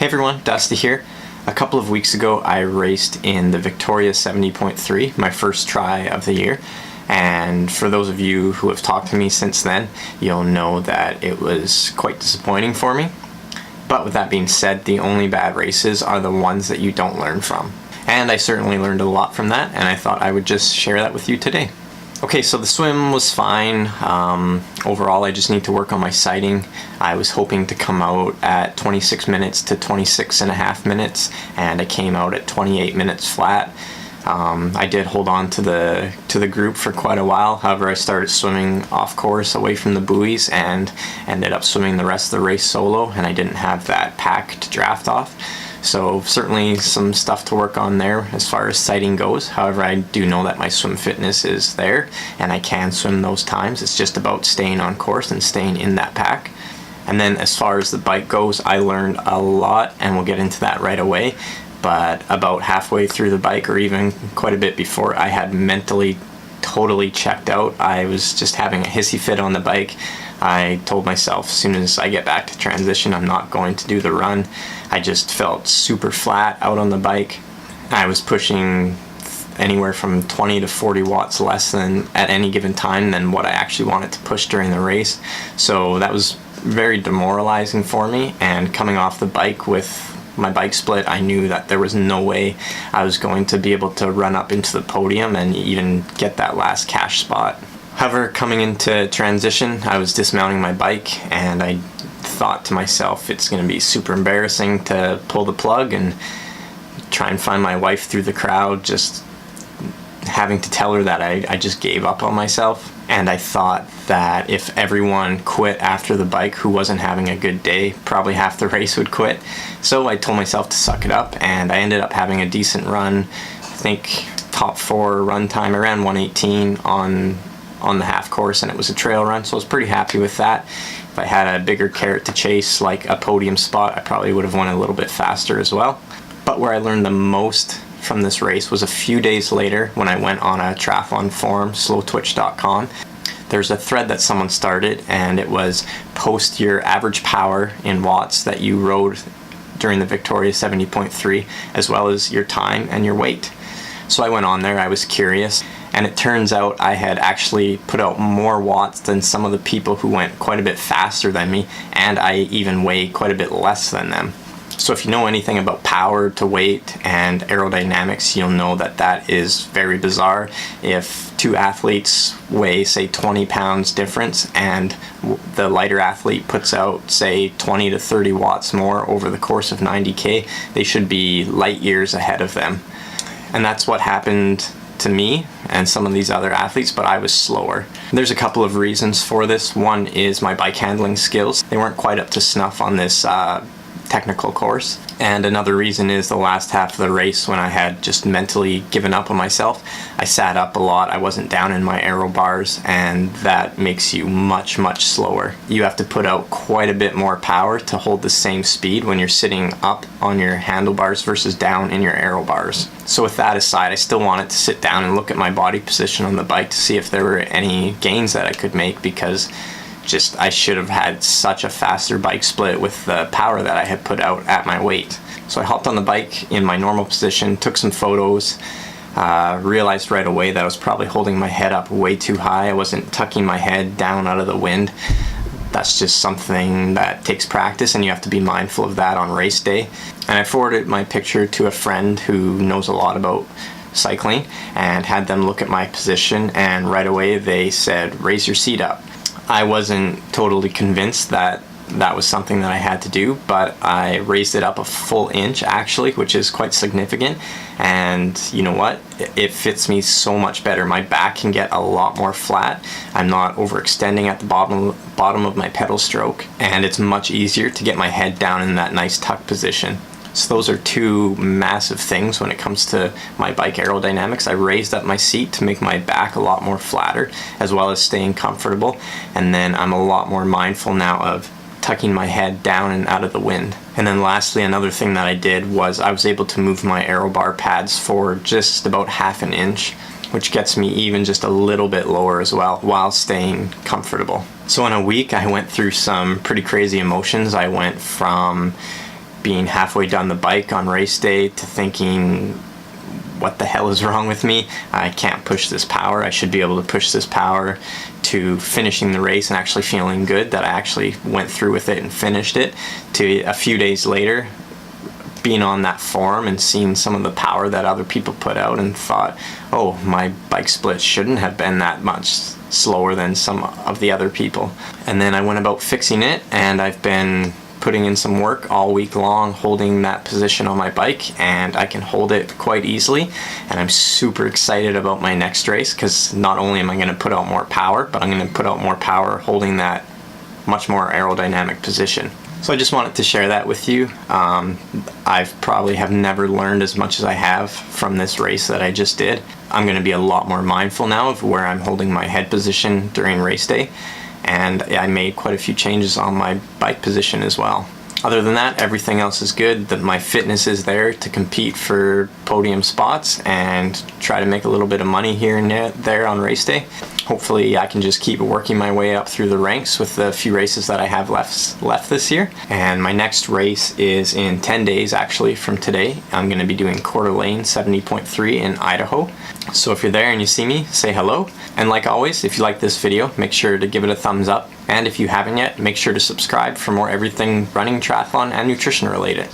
Hey everyone, Dusty here. A couple of weeks ago I raced in the Victoria 70.3, my first try of the year, and for those of you who have talked to me since then, you'll know that it was quite disappointing for me. But with that being said, the only bad races are the ones that you don't learn from. And I certainly learned a lot from that, and I thought I would just share that with you today. Okay, so the swim was fine. Overall, I just need to work on my sighting. I was hoping to come out at 26 minutes to 26 and a half minutes, and I came out at 28 minutes flat. I did hold on to the group for quite a while. However, I started swimming off course away from the buoys and ended up swimming the rest of the race solo, and I didn't have that pack to draft off. So certainly some stuff to work on there as far as sighting goes. However, I do know that my swim fitness is there and I can swim those times. It's just about staying on course and staying in that pack. And then as far as the bike goes, I learned a lot, and we'll get into that right away. But about halfway through the bike, or even quite a bit before, I had mentally totally checked out. I was just having a hissy fit on the bike. I told myself as soon as I get back to transition, I'm not going to do the run. I just felt super flat out on the bike. I was pushing anywhere from 20 to 40 watts less than at any given time than what I actually wanted to push during the race. So that was very demoralizing for me, and coming off the bike with my bike split, I knew that there was no way I was going to be able to run up into the podium and even get that last cash spot. However, coming into transition, I was dismounting my bike and I thought to myself, it's going to be super embarrassing to pull the plug and try and find my wife through the crowd, just having to tell her that I just gave up on myself. And I thought that if everyone quit after the bike who wasn't having a good day, probably half the race would quit. So I told myself to suck it up, and I ended up having a decent run. I think top 4 run time, around 1:18 on the half course, and it was a trail run, so I was pretty happy with that. If I had a bigger carrot to chase, like a podium spot, I probably would have won a little bit faster as well. But where I learned the most from this race was a few days later when I went on a triathlon forum, slowtwitch.com. There's a thread that someone started, and it was post your average power in watts that you rode during the Victoria 70.3, as well as your time and your weight. So I went on there, I was curious, and it turns out I had actually put out more watts than some of the people who went quite a bit faster than me, and I even weigh quite a bit less than them. So if you know anything about power to weight and aerodynamics, you'll know that that is very bizarre. If two athletes weigh, say, 20 pounds difference, and the lighter athlete puts out, say, 20 to 30 watts more over the course of 90K, they should be light years ahead of them. And that's what happened to me and some of these other athletes, but I was slower. There's a couple of reasons for this. One is my bike handling skills. They weren't quite up to snuff on this technical course. And another reason is the last half of the race, when I had just mentally given up on myself, I sat up a lot. I wasn't down in my aero bars, and that makes you much slower. You have to put out quite a bit more power to hold the same speed when you're sitting up on your handlebars versus down in your aero bars. So with that aside, I still wanted to sit down and look at my body position on the bike to see if there were any gains that I could make, because I should have had such a faster bike split with the power that I had put out at my weight. So I hopped on the bike in my normal position, took some photos, realized right away that I was probably holding my head up way too high. I wasn't tucking my head down out of the wind. That's just something that takes practice, and you have to be mindful of that on race day. And I forwarded my picture to a friend who knows a lot about cycling and had them look at my position, and right away they said, raise your seat up. I wasn't totally convinced that that was something that I had to do, but I raised it up a full inch actually, which is quite significant. And you know what? It fits me so much better. My back can get a lot more flat. I'm not overextending at the bottom of my pedal stroke, and it's much easier to get my head down in that nice tuck position. So those are two massive things when it comes to my bike aerodynamics. I raised up my seat to make my back a lot more flatter, as well as staying comfortable. And then I'm a lot more mindful now of tucking my head down and out of the wind. And then lastly, another thing that I did was I was able to move my aero bar pads forward just about half an inch, which gets me even just a little bit lower as well, while staying comfortable. So in a week, I went through some pretty crazy emotions. I went from being halfway down the bike on race day to thinking, what the hell is wrong with me? I can't push this power. I should be able to push this power, to finishing the race and actually feeling good that I actually went through with it and finished it, to a few days later being on that forum and seeing some of the power that other people put out and thought, oh, my bike split shouldn't have been that much slower than some of the other people. And then I went about fixing it, and I've been putting in some work all week long holding that position on my bike, and I can hold it quite easily. And I'm super excited about my next race, because not only am I going to put out more power, but I'm going to put out more power holding that much more aerodynamic position. So I just wanted to share that with you. I've probably have never learned as much as I have from this race that I just did. I'm going to be a lot more mindful now of where I'm holding my head position during race day, and I made quite a few changes on my bike position as well. Other than that, everything else is good. That my fitness is there to compete for podium spots and try to make a little bit of money here and there on race day. Hopefully I can just keep working my way up through the ranks with the few races that I have left this year. And my next race is in 10 days actually from today. I'm going to be doing Coeur d'Alene 70.3 in Idaho. So if you're there and you see me, say hello. And like always, if you like this video, make sure to give it a thumbs up. And if you haven't yet, make sure to subscribe for more everything running, triathlon, and nutrition related.